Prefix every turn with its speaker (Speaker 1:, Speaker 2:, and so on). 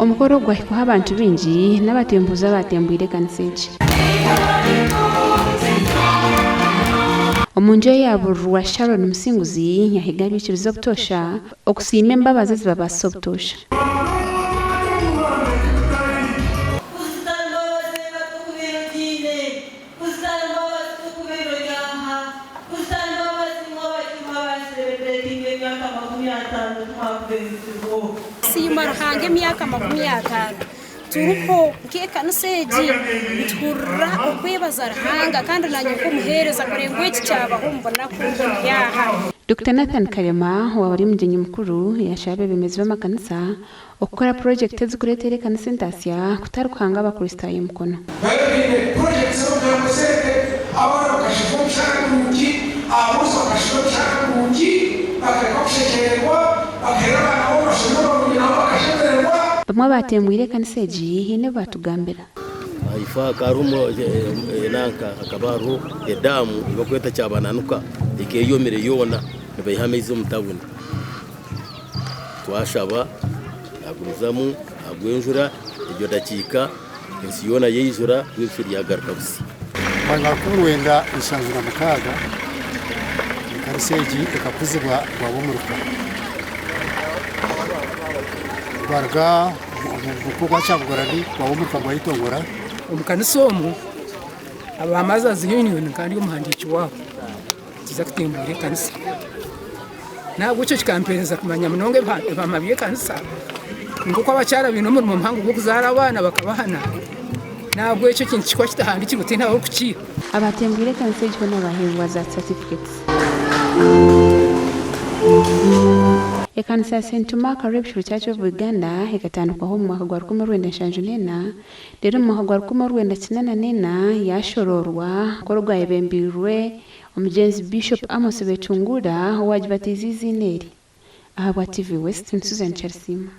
Speaker 1: omukoro gwahikuha abantu bingi n'abatembuza batembwire kanisa egi. Omunju yaburwa Sharon Musinguzi yahiga abikiriza obutosha okusiima embabazi zibabasa obutosha.
Speaker 2: Siimara hange myaka 50 turuko kanisa egi turra okwebaza Ruhanga kandi nanyo kumuhereza kurengo iki cyabaho mbona kumbo yaha.
Speaker 1: Dr. Nathan Kalema wari mjenyi mukuru yashabe bemezi b'amakanisa okukora project ezikuretere kanisa Ntasya kutarukhanga abakristayo mukono.
Speaker 3: Project z'amasete abana bakashifo cyangwa abuso bakashifo cyangwa bakakoshekerwa bakerana nabo bashobora kugira bakashekerwa.
Speaker 1: Bamwe batembwire kanisa egi hine batugambira.
Speaker 4: Ifa karumo nanka akabaru edamu bakweta cyabananuka ikeyomere yona bayihamize mutabuni twashaba aguruzamu agwenjura iryo dakika insiyona yeyizura wifiri yagaruka busi
Speaker 5: banga kurwenda insanzura mukaga kariseji ekakuzibwa bwabumuruka barga kuko cyabugorani bwabumuruka bwayitongora
Speaker 6: omukanisa omu abamaza ziyunion kandi umuhandiki wabo kiza kutembure kanisa nabwo cyo kikampereza kumanya munonge bamabiye kanisa nguko abacyara bino mu mpango bwo kuzara abana bakabahana nabwo icyo kintu kikwa kitahandi kiruti ntaho kukiba.
Speaker 1: Abatembwire kanisa egi n'abahingwa za certificates. Ekanisa ya St. Mark Rapture Church of Uganda ikatandikwaho mu mwaka gwa 1994 rero mu mwaka gwa 1994 yashororwa korwa ebembirwe omugenzi Bishop Amos Betungura wajibatiza izineri. Aha bwa TV West Susan Charsima.